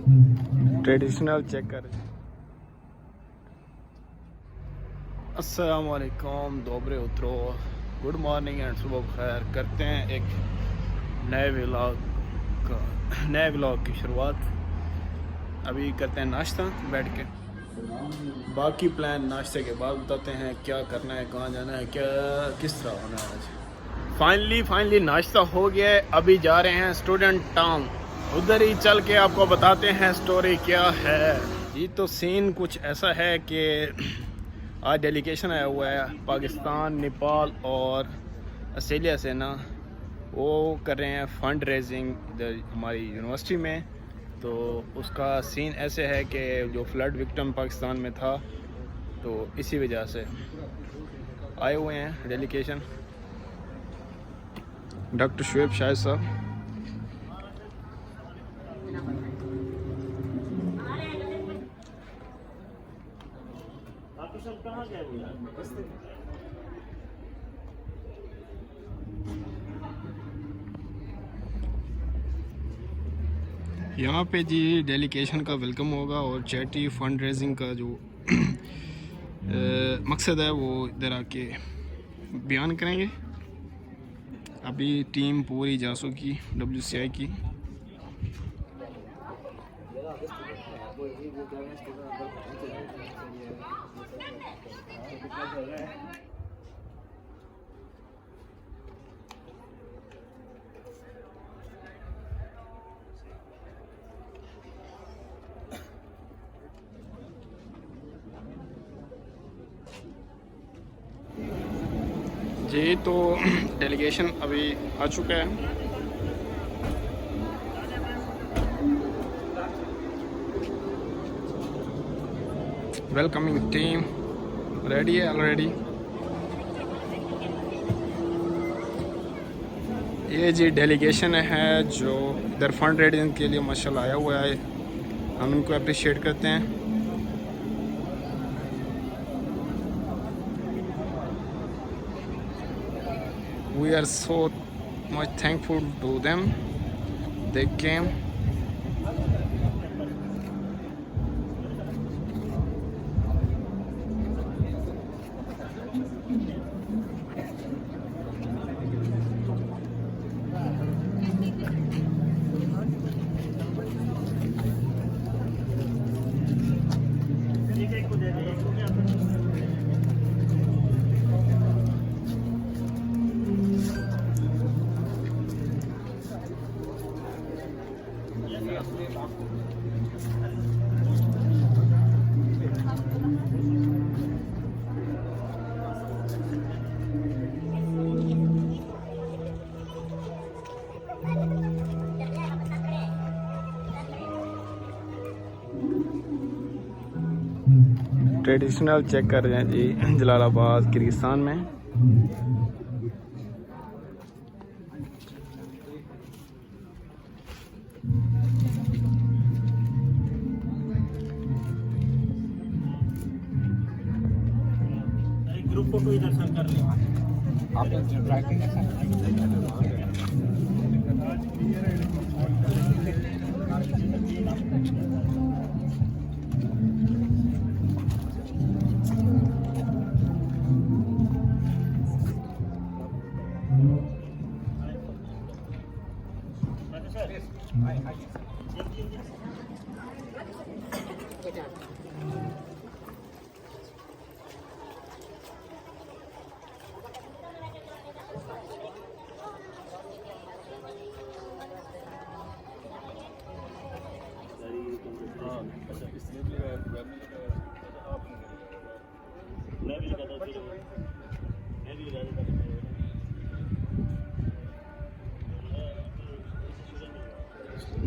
Traditional check कर। अस्सलाम वालेकुम, दोबरे उतरो, गुड मॉर्निंग एंड सुबह खैर। करते हैं एक नए व्लॉग की शुरुआत। अभी करते हैं नाश्ता बैठ के, बाकी प्लान नाश्ते के बाद बताते हैं क्या करना है, कहाँ जाना है, क्या किस तरह होना है आज। फाइनली नाश्ता हो गया है। अभी जा रहे हैं स्टूडेंट टाउन, उधर ही चल के आपको बताते हैं स्टोरी क्या है जी। तो सीन कुछ ऐसा है कि आज डेलीगेशन आया हुआ है पाकिस्तान, नेपाल और ऑस्ट्रेलिया से ना। वो कर रहे हैं फ़ंड रेजिंग इधर हमारी यूनिवर्सिटी में। तो उसका सीन ऐसे है कि जो फ्लड विक्टिम पाकिस्तान में था, तो इसी वजह से आए हुए हैं डेलीगेशन। डॉक्टर शुएब शाहिद साहब, यहाँ पे जी डेलीगेशन का वेलकम होगा और चैरिटी फंड रेजिंग का जो मकसद है वो इधर आके बयान करेंगे। अभी टीम पूरी जासू की, WCI की। जी तो डेलीगेशन अभी आ चुका है। वेलकमिंग टीम रेडी है ऑलरेडी। ये जी डेलीगेशन है जो इधर फंड रेजिंग के लिए माशाल्लाह आया हुआ है, हम उनको अप्रिशिएट करते हैं। We are so much thankful to them. They came. Traditional check कर रहे हैं जी जलालाबाद किर्गिस्तान में। ग्रुप फोटो इधर सर कर ले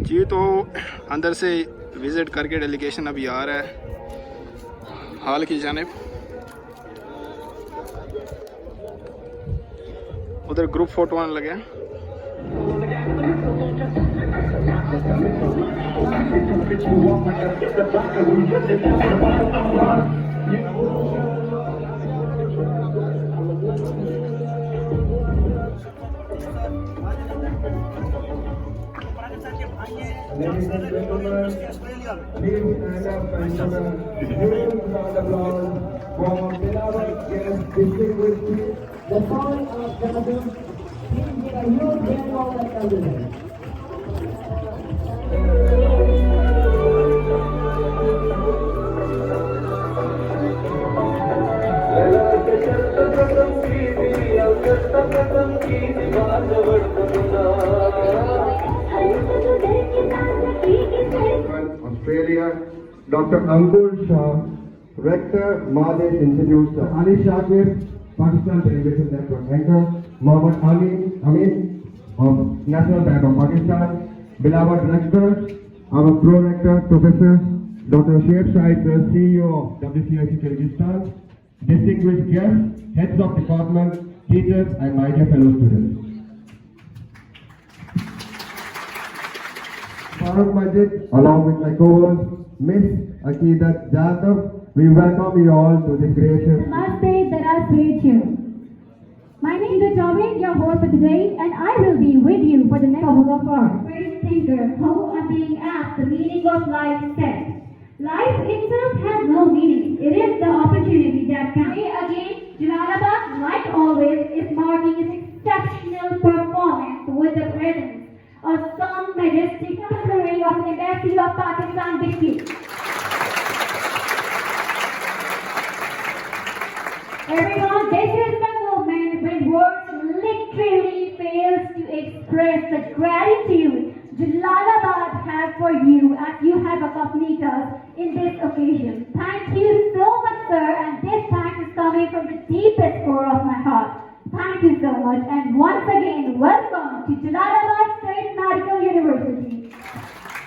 जी तो अंदर से विज़िट करके डेलीगेशन अभी आ रहा है हाल की जानिब। उधर ग्रुप फोटो आने लगे। Ladies and gentlemen, please stand up and give a huge round of applause for beloved guest distinguished chief, the son of Jasu. Please give a huge hand of applause. Australia, Dr. Ankur Shah, Rector, Madesh Institute, Ali Shakir, Pakistan Television Network Anchor, Mohammed Amin of National Bank of Pakistan, beloved rectors, our pro-rector, Professor Dr. Sheikh Said, CEO of WCIC Kyrgyzstan, distinguished guests, heads of department, teachers, and my dear fellow students. Farooq Majid, along with my co-host, Miss Aqidat Jadhav, we welcome you all to this gracious. Namaste, Daraz Rachel. My name is Ajawin, your host for today, and I will be with you for the next couple of hours. Great thinker, who are being asked the meaning of life said, life itself has no meaning. It is the opportunity that counts. Today again, Jalalabad, like always, is marking its exceptional performance with the presence of some majestic cutlery of the Embassy of Pakistan Biscuit. Everyone, this is the moment when words literally fails to express the gratitude Jalalabad has for you as you have accompanied us in this occasion. Thank you so much, sir, and this thanks is coming from the deepest core of my heart. Thank you so much, and once again, welcome to Jalalabad State Medical University.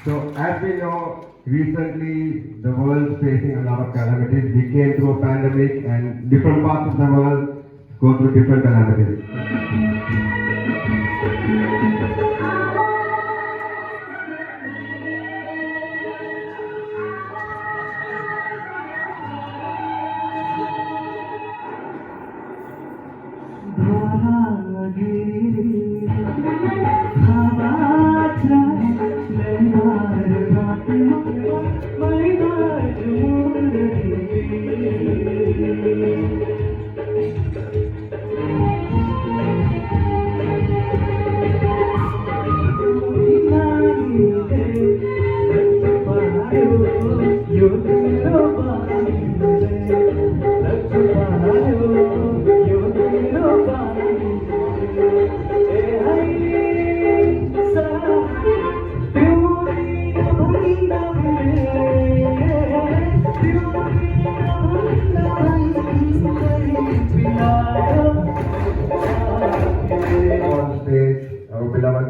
So, as we know, recently the world is facing a lot of calamities. We came through a pandemic, and different parts of the world go through different calamities.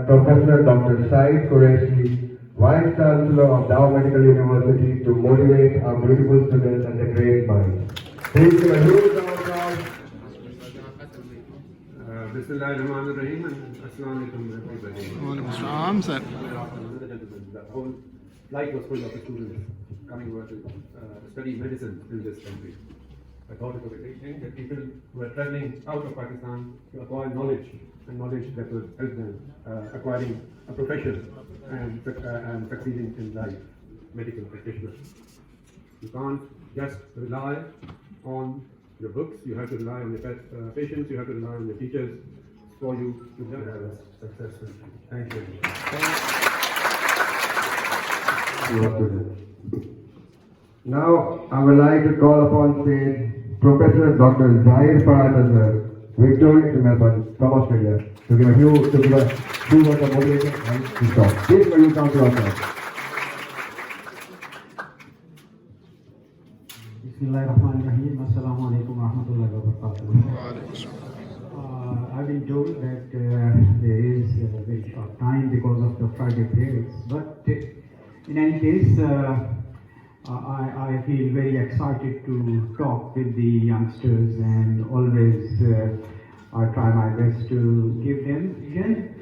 Professor Dr. Said Qureshi, Vice Chancellor of Dow Medical University, to motivate our beautiful students and their great minds. Please give a huge round of applause. Bismillahirrahmanirrahim and Assalamualaikum everybody. Aslam, sir. The whole flight was full of students coming over to study medicine in this country. I thought it was a great thing that people who are traveling out of Pakistan to acquire knowledge and knowledge that will help them acquiring a profession and succeeding in life, medical practitioners. You can't just rely on your books, you have to rely on your patients, you have to rely on your teachers for you to have a successful. Thank you. Now, I would like to call upon stage Professor Dr. Zahir Farhad, Victoria in Melbourne, from Australia, to give a few words of motivation and to talk. Please will you come to us. Bismillahirrahmanirrahim. Assalamu alaikum wa rahmatullahi wa barakatuh. I've been told that there is a very short time because of the Friday prayers, but in any case, I feel very excited to talk with the youngsters, and always I try my best to give them vision.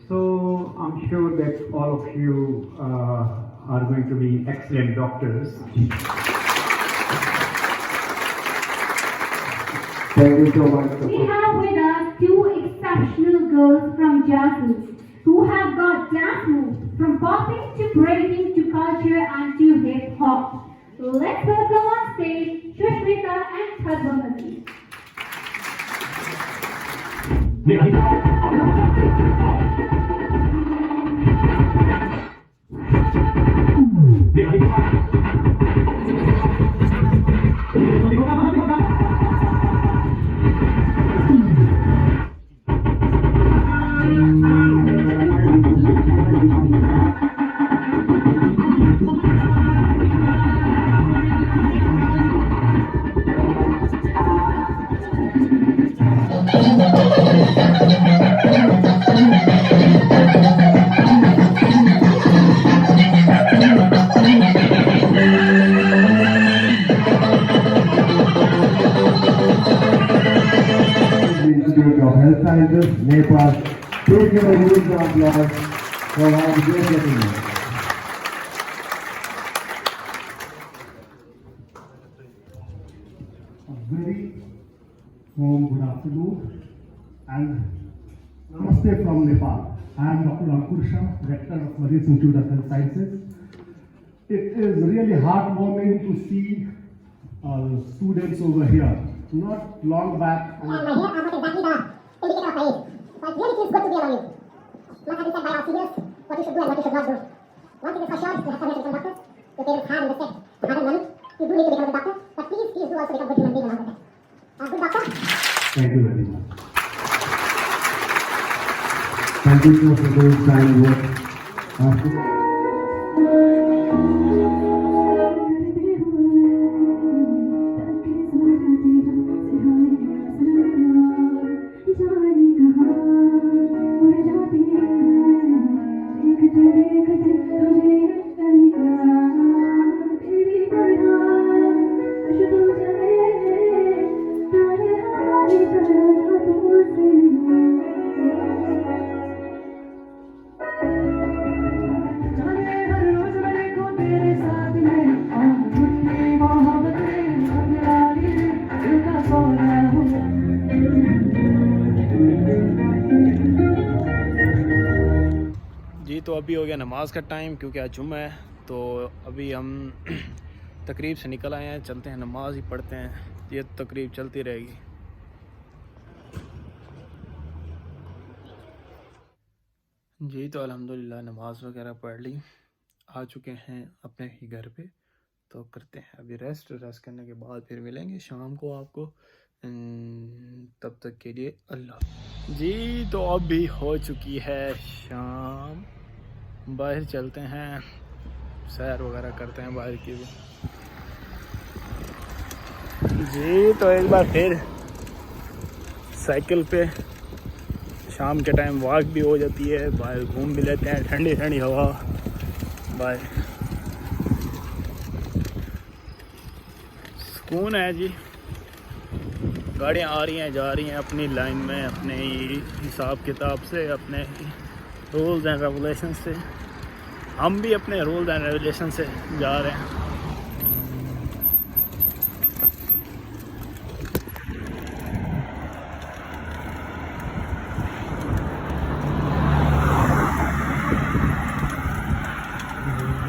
So I'm sure that all of you are going to be excellent doctors. Thank you so much. We have with us two exceptional girls from Jasu who have got Jasu from popping to breaking to culture and to hip hop. Let's welcome on stage Shushmita and Padmavati. Institute of Health Sciences, Nepal. Please give a huge applause for our great gentlemen. A very warm good afternoon and namaste from Nepal. I am Dr. Ankur Shah, Rector of Marie Institute of Health Sciences. It is really heartwarming to see students over here. Not long back. My hair are not exactly the indicator of my age. So it really feels good to be among you. Not having said by our seniors what you should do and what you should not do. One thing is for sure, you have some become doctors. Your parents have invested hard money. You do need to become a doctor. But please do also become good human beings along with that. A good doctor. Thank you very much. Thank you sir, for those kind words. जी तो अभी हो गया नमाज का time, क्योंकि आज जुम्मा है। तो अभी हम तकरीब से निकल आए हैं, चलते हैं नमाज ही पढ़ते हैं। ये तकरीब चलती रहेगी। जी तो अल्हम्दुलिल्लाह नमाज वगैरह पढ़ ली, आ चुके हैं अपने ही घर पे। तो करते हैं अभी रेस्ट करने के बाद फिर मिलेंगे शाम को आपको। तब तक के लिए अल्लाह। जी तो अभी हो चुकी है शाम, बाहर चलते हैं, सैर वगैरह करते हैं बाहर की भी। जी तो एक बार फिर साइकिल पे शाम के टाइम वॉक भी हो जाती है, बाहर घूम भी लेते हैं, ठंडी ठंडी हवा बाहर, सुकून है जी। गाड़ियाँ आ रही हैं जा रही हैं अपनी लाइन में, अपने हिसाब किताब से, अपने रूल्स एंड रेगुलेशन से। हम भी अपने रूल्स एंड रेगुलेशन से जा रहे हैं।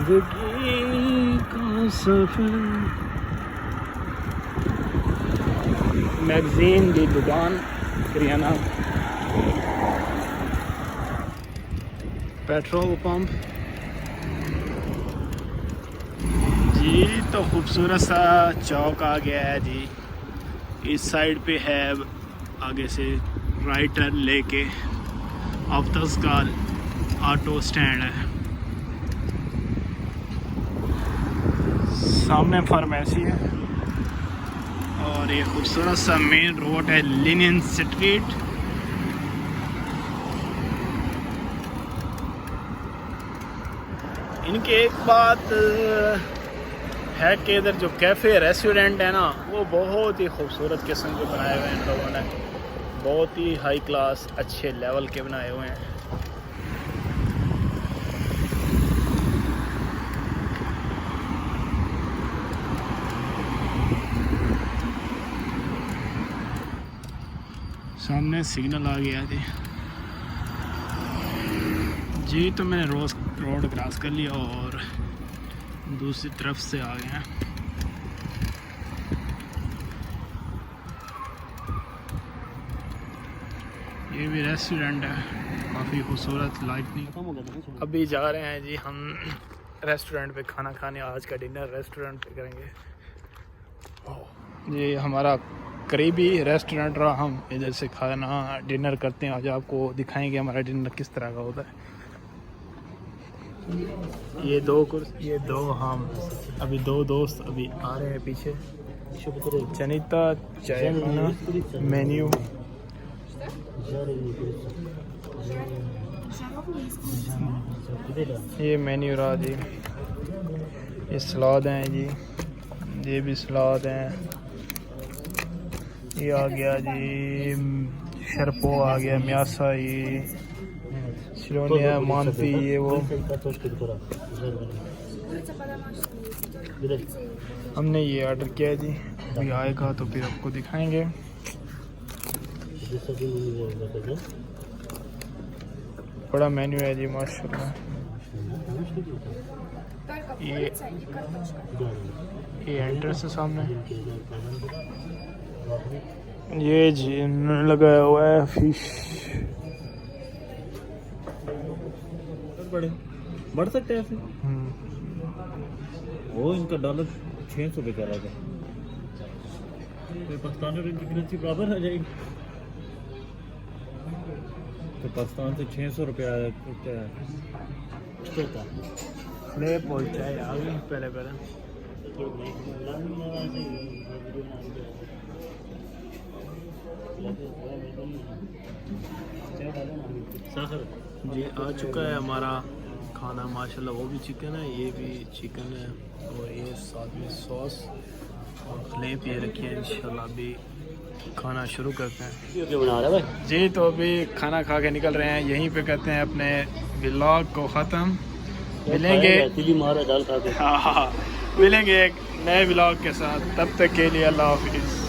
जिंदगी का सफर, मैगजीन की दुकान, करियाना, पेट्रोल पंप। जी तो खूबसूरत सा चौक आ गया है जी। इस साइड पे है, आगे से राइट टर्न लेके अफ्तस का ऑटो स्टैंड है, सामने फार्मेसी है, और ये खूबसूरत सा मेन रोड है लिनियन स्ट्रीट। इनकी एक बात है कि इधर जो कैफ़े रेस्टोरेंट है ना, वो बहुत ही खूबसूरत किस्म के बनाए हुए हैं इन लोगों ने, बहुत ही हाई क्लास अच्छे लेवल के बनाए हुए हैं। सामने सिग्नल आ गया थी। जी तो मैंने रोड क्रॉस कर लिया और दूसरी तरफ से आ गए हैं। ये भी रेस्टोरेंट है, काफ़ी खूबसूरत लाइटनिंग। अभी जा रहे हैं जी हम रेस्टोरेंट पे खाना खाने। आज का डिनर रेस्टोरेंट पे करेंगे। ये हमारा करीबी रेस्टोरेंट रहा, हम इधर से खाना डिनर करते हैं। आज आपको दिखाएंगे हमारा डिनर किस तरह का होता है। ये दो हम अभी दो दोस्त अभी आ रहे हैं पीछे। जनिता चाय खाना मेन्यू। ये मेन्यू रहा जी। ये सलाद हैं जी, ये भी सलाद हैं। ये आ गया जी शरपो आ गया, म्यासा, ये सिलोनिया मानती, ये वो। हमने ये ऑर्डर किया जी, अभी आएगा तो फिर आपको दिखाएंगे। बड़ा मेन्यू है जी माशाल्लाह। ये एंट्रेंस है सामने। ये जी लगाया हुआ है फिश। बढ़ सकते हैं ऐसे। वो इनका डॉलर 600 रुपये का रहा था, तो पाकिस्तान और इनकी करेंसी बराबर आ जाएगी। तो पाकिस्तान से 600 रुपया ले पहुंचा है आगे पहले जी। आ चुका है हमारा खाना माशाल्लाह। वो भी चिकन है, ये भी चिकन है और ये साथ में सॉस और खलें ये रखी है। इंशाल्लाह अभी खाना शुरू करते हैं जी। तो अभी खाना खा के निकल रहे हैं, यहीं पे करते हैं अपने व्लॉग को ख़त्म। मिलेंगे हाँ मिलेंगे एक नए व्लॉग के साथ, तब तक के लिए अल्लाह हाफिज़।